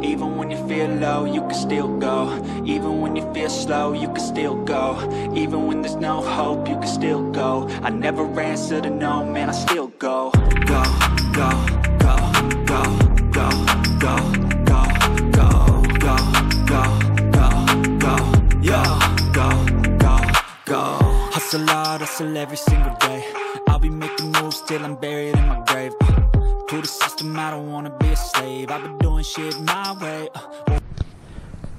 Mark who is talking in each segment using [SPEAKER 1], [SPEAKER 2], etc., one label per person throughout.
[SPEAKER 1] Even when you feel low, you can still go. Even when you feel slow, you can still go. Even when there's no hope, you can still go. I never answer to no, man, I still go. Go, go, go, go, go, go, go, go, go, go, go, go, yo, go, go, go. Hustle hard, hustle every single day. I'll be making moves till I'm buried in my grave. To the system, I don't wanna be a slave. I've been doing shit my way.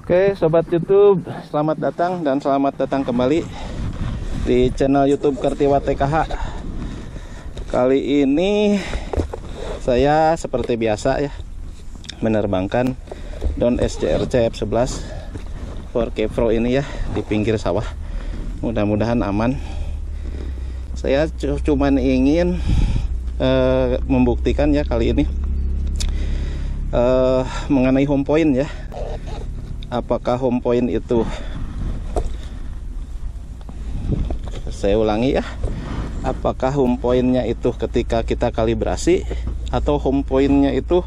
[SPEAKER 2] Oke, sobat YouTube, selamat datang dan selamat datang kembali di channel YouTube Kartiwa TKH. Kali ini saya seperti biasa ya menerbangkan drone SCRC F11 4K Pro ini ya di pinggir sawah. Mudah-mudahan aman. Saya cuman ingin membuktikan ya kali ini mengenai home point ya. Apakah home point itu, saya ulangi ya, apakah home pointnya itu ketika kita kalibrasi atau home pointnya itu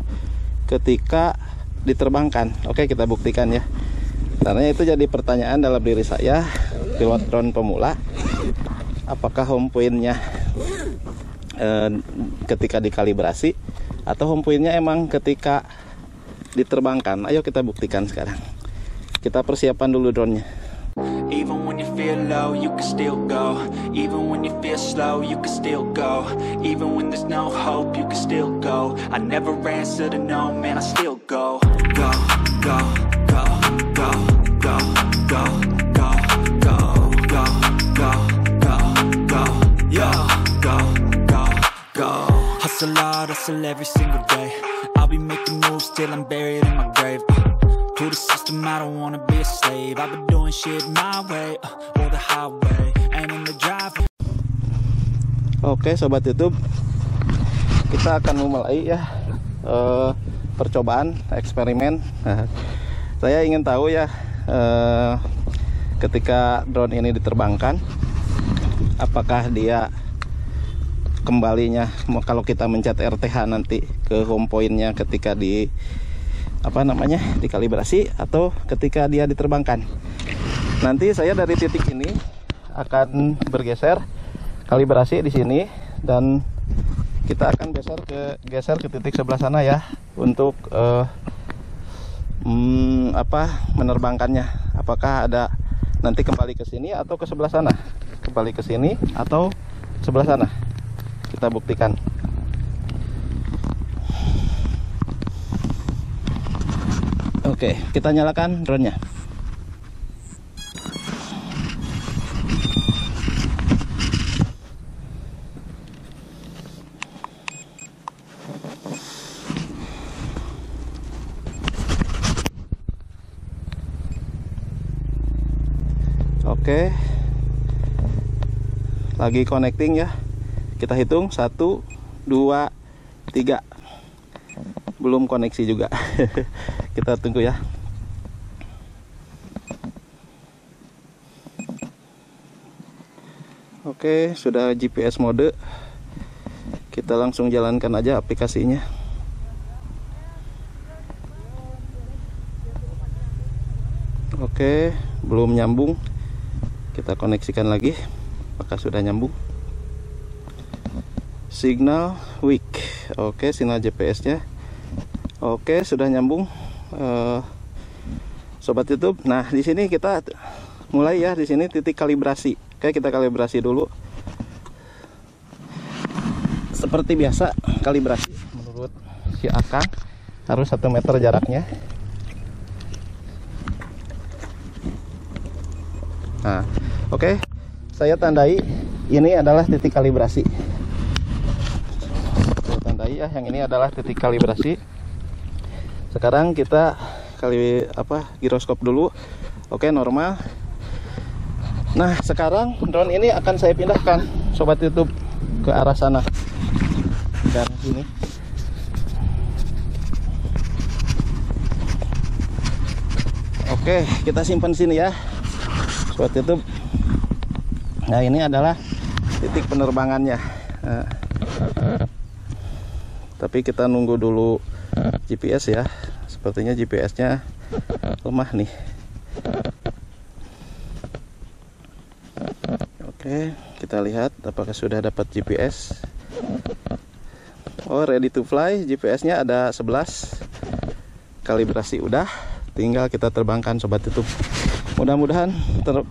[SPEAKER 2] ketika diterbangkan. Oke, kita buktikan ya, karena itu jadi pertanyaan dalam diri saya, pilot drone pemula. Apakah home pointnya ketika dikalibrasi atau home pointnya emang ketika diterbangkan? Ayo kita buktikan sekarang. Kita persiapan dulu drone-nya.
[SPEAKER 1] Even when you feel low, you can still go. Even when you feel slow, you can still go. Even when there's no hope, you can still go. I never answer to no, man, I still go. Go, go, go, go, go, go, go, go, go, go, go, go, yo, go, go, go. Hustle hard, hustle every single day. I'll be making moves till I'm buried in my grave. To the system, I don't wanna be a slave. I've been doing shit my way, or the highway, and in the drive.
[SPEAKER 2] Oke, sobat YouTube, kita akan memulai ya percobaan eksperimen. Saya ingin tahu ya, ketika drone ini diterbangkan, apakah dia kembalinya kalau kita mencet RTH nanti ke home pointnya ketika di dikalibrasi atau ketika dia diterbangkan. Nanti saya dari titik ini akan bergeser kalibrasi di sini dan kita akan geser ke titik sebelah sana ya untuk menerbangkannya. Apakah ada nanti kembali ke sini atau ke sebelah sana? Kembali ke sini atau sebelah sana? Kita buktikan. Oke, kita nyalakan drone-nya. Oke. Lagi connecting ya. Kita hitung 1 2 3. Belum koneksi juga. Kita tunggu ya. Oke, sudah GPS mode. Kita langsung jalankan aja aplikasinya. Oke, belum nyambung. Kita koneksikan lagi. Apakah sudah nyambung? Signal weak. Oke, sinyal GPS-nya. Oke, sudah nyambung. Sobat YouTube. Nah, di sini kita mulai ya, di sini titik kalibrasi. Oke, kita kalibrasi dulu. Seperti biasa, kalibrasi menurut si Akang harus 1 meter jaraknya. Nah, oke. Saya tandai ini adalah titik kalibrasi. Saya tandai ya, yang ini adalah titik kalibrasi. Sekarang kita giroskop dulu. Oke, normal. Nah, sekarang drone ini akan saya pindahkan, sobat YouTube, ke arah sana dan sini. Oke, kita simpan sini ya, sobat YouTube. Nah, ini adalah titik penerbangannya. Tapi kita nunggu dulu GPS ya. Sepertinya GPS-nya lemah nih. Oke, kita lihat apakah sudah dapat GPS. Oh, ready to fly. GPS-nya ada 11. Kalibrasi udah. Tinggal kita terbangkan Sobat YouTube. Mudah-mudahan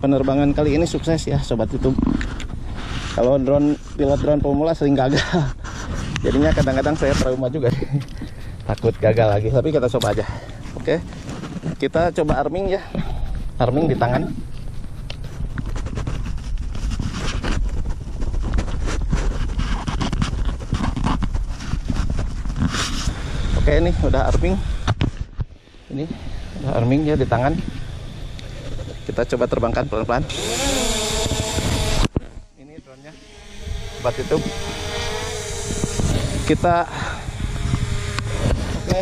[SPEAKER 2] penerbangan kali ini sukses ya Sobat YouTube. Kalau pilot drone pemula sering gagal. Jadinya kadang-kadang saya trauma juga. Takut gagal lagi, tapi kita coba aja. Oke. Kita coba arming ya. Arming di tangan. Oke, ini udah arming. Ini udah arming ya di tangan. Kita coba terbangkan pelan-pelan. Ini drone-nya. Sobat YouTube. Kita oke.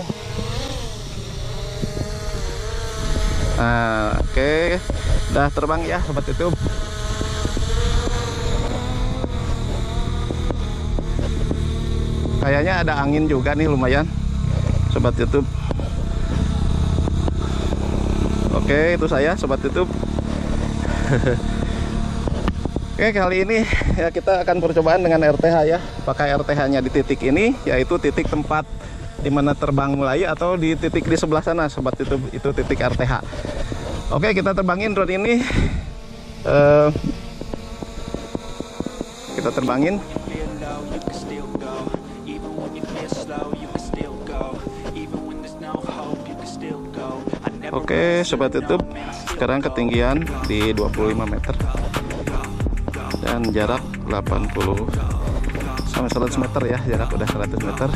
[SPEAKER 2] Nah, oke. Udah terbang ya Sobat YouTube. Kayaknya ada angin juga nih lumayan Sobat YouTube. Oke, itu saya Sobat YouTube. Oke, kali ini ya kita akan percobaan dengan RTH ya. Pakai RTH-nya di titik ini, yaitu titik tempat dimana terbang mulai, atau di titik di sebelah sana Sobat YouTube, itu titik RTH. Oke, kita terbangin drone ini. Kita terbangin. Oke, Sobat YouTube, sekarang ketinggian di 25 meter dan jarak 80 sampai 100 meter ya, jarak udah 100 meter.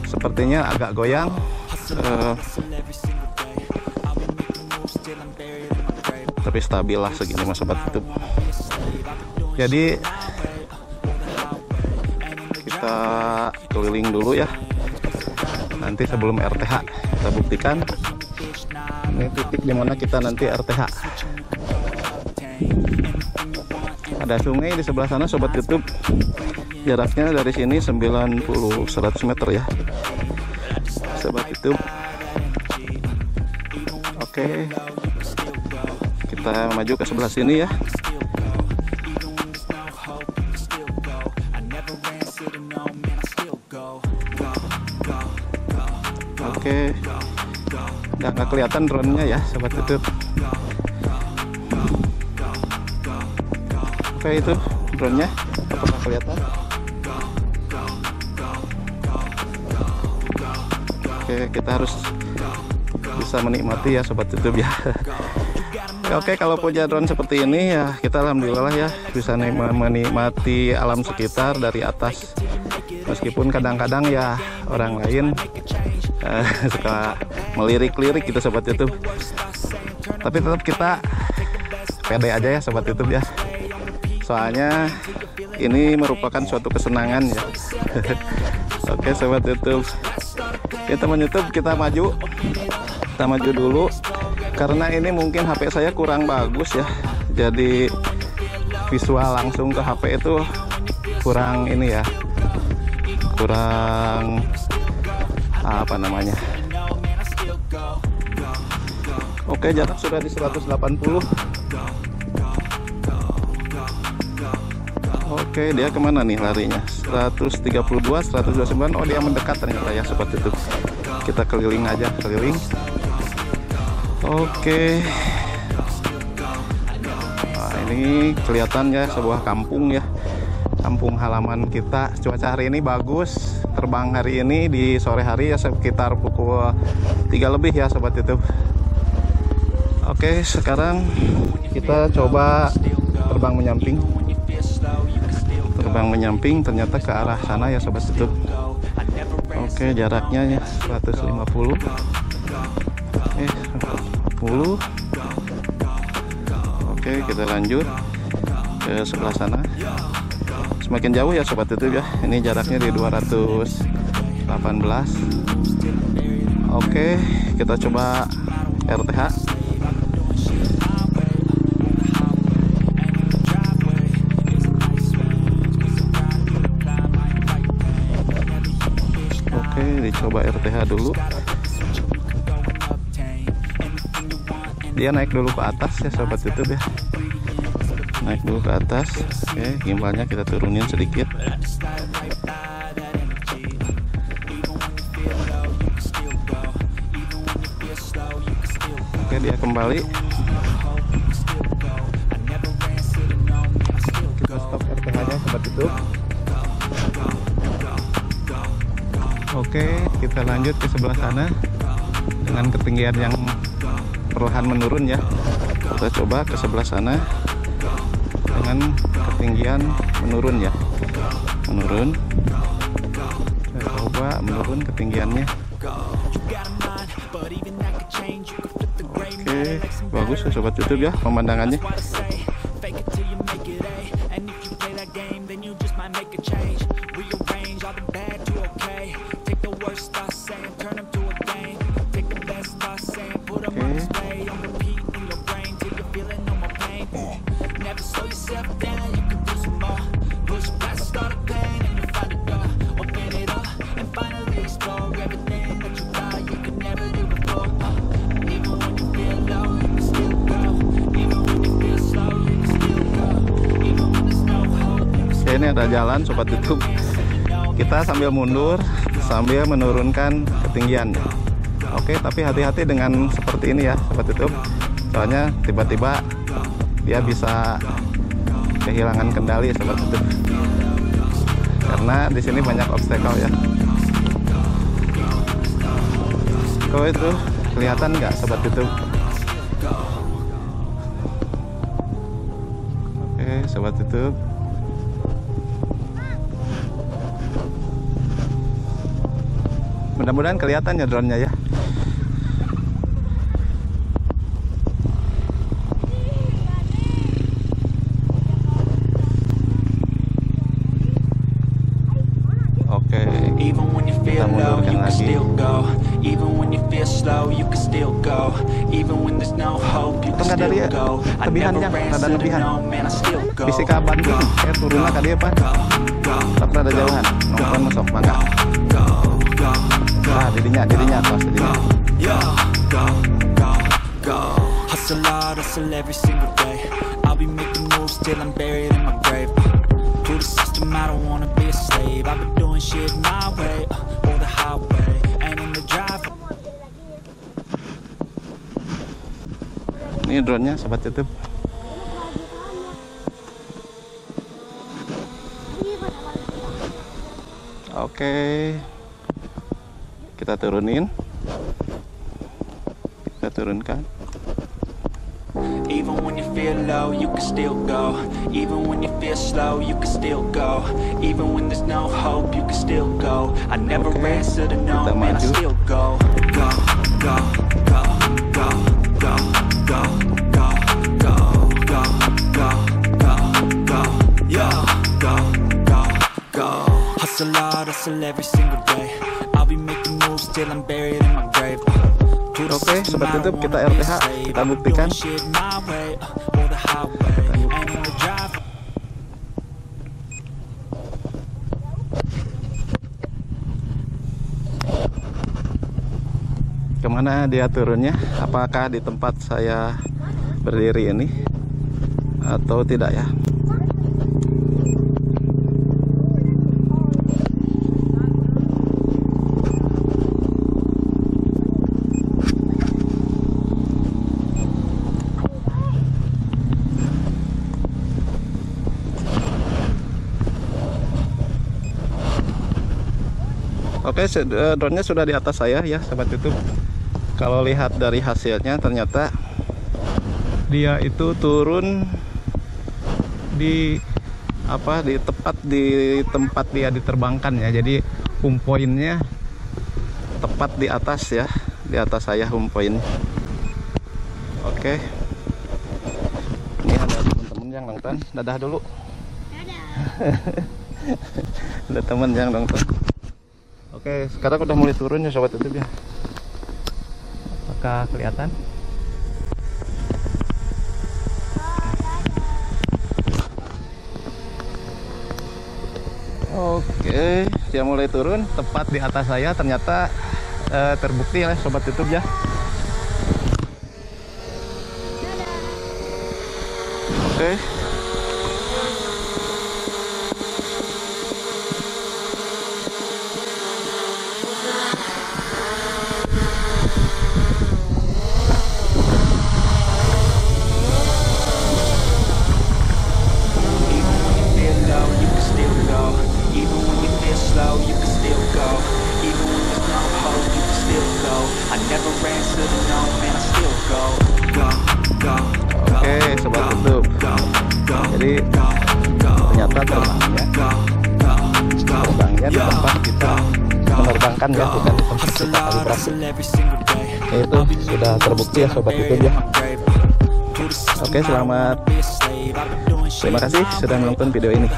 [SPEAKER 2] Sepertinya agak goyang, tapi stabil lah segini mas Sobat YouTube. Jadi kita keliling dulu ya, nanti sebelum RTH kita buktikan. Ini titik dimana kita nanti RTH. Ada sungai di sebelah sana Sobat YouTube. Jaraknya dari sini 90-100 meter ya Sobat YouTube. Oke, kita maju ke sebelah sini ya. Oke, nggak kelihatan drone-nya ya Sobat YouTube. Oke, itu drone-nya, apakah kelihatan? Oke, kita harus bisa menikmati ya Sobat YouTube ya. Oke, kalau punya drone seperti ini ya kita alhamdulillah ya bisa menikmati alam sekitar dari atas. Meskipun kadang-kadang ya orang lain suka melirik-lirik gitu Sobat YouTube, tapi tetap kita pede aja ya Sobat YouTube ya. Soalnya ini merupakan suatu kesenangan ya. Oke Sobat YouTube, ya teman YouTube, kita maju dulu karena ini mungkin HP saya kurang bagus ya, jadi visual langsung ke HP itu kurang ini ya, kurang apa namanya. Oke, jarak sudah di 180. Oke, dia kemana nih larinya? 132, 129. Oh, dia mendekat ternyata ya Sobat YouTube. Kita keliling aja, keliling. Oke. Nah, ini kelihatannya sebuah kampung ya, kampung halaman kita. Cuaca hari ini bagus, terbang hari ini di sore hari ya sekitar pukul 3 lebih ya Sobat YouTube. Oke, sekarang kita coba terbang menyamping. Terbang menyamping ternyata ke arah sana ya Sobat YouTube. Oke, jaraknya ya 150. Oke, 140. Oke, kita lanjut ke sebelah sana. Semakin jauh ya Sobat YouTube ya. Ini jaraknya di 218. Oke, kita coba RTH. Oke, dicoba RTH dulu. dia naik dulu ke atas ya sobat YouTube ya. Naik dulu ke atas. Oke, gimbalnya kita turunin sedikit. Oke, dia kembali. Kita stop RPH nya sobat YouTube. Oke, kita lanjut ke sebelah sana dengan ketinggian yang perlahan menurun ya. Kita coba ke sebelah sana dengan ketinggian menurun ya. Menurun. Kita coba menurun ketinggiannya. Oke, bagus ya sobat YouTube ya pemandangannya. Ini ada jalan sobat YouTube. Kita sambil mundur sambil menurunkan ketinggiannya. Oke, tapi hati-hati dengan seperti ini ya sobat YouTube. Soalnya tiba-tiba dia bisa kehilangan kendali sobat YouTube. Karena di sini banyak obstacle ya. Kau itu kelihatan nggak sobat YouTube? Oke, sobat YouTube. Mudah-mudahan kelihatan ya drone-nya ya. Oke, kita mundurkan lagi. Tengah dari lebihannya, ada lebihan. Fisika bantu, saya turunlah ke dia pak. Tapi ada jauhan, nongkrong masuk mangga. Ah, dirinya kelas dirinya.
[SPEAKER 1] Hustle hard, hustle every single day. I'll be making moves till I'm buried in my grave. To the system, I don't wanna be a slave. I've been doing shit my way, or the highway, and in the drive.
[SPEAKER 2] Ini drone-nya sobat YouTube. Oke. Kita turunin, kita turunkan.
[SPEAKER 1] Even when you feel low, you can still go. Even when you feel slow, you can still go. Even when there's no hope, you can still go. I never answer to no, man, I still go. Go, go, go, go, go, go, go, go, go, go, go, go, yeah, go, go, go. Hustle hard, hustle every single day. I'll be making moves till I'm buried in my grave.
[SPEAKER 2] Oke, sobat YouTube, kita RPH, kita buktikan. Kemana dia turunnya? Apakah di tempat saya berdiri ini atau tidak ya? Oke, drone-nya sudah di atas saya ya sobat YouTube. Kalau lihat dari hasilnya ternyata dia itu turun di tepat di tempat dia diterbangkan ya. Jadi home point-nya tepat di atas ya, di atas saya home point. Oke. Ini ada teman-teman yang nonton. Dadah dulu. Dadah. Ada teman yang nonton. Oke, sekarang udah mulai turun ya sobat YouTube ya. Apakah kelihatan? Oke, dia mulai turun tepat di atas saya. Ternyata terbukti ya sobat YouTube ya. Oke. Oke, sobat YouTube. Jadi ternyata terbangnya di tempat kita menerbangkan ya, bukan di tempat kita kalibrasi. Itu sudah terbukti ya sobat YouTube ya. Oke, selamat. Terima kasih sudah menonton video ini.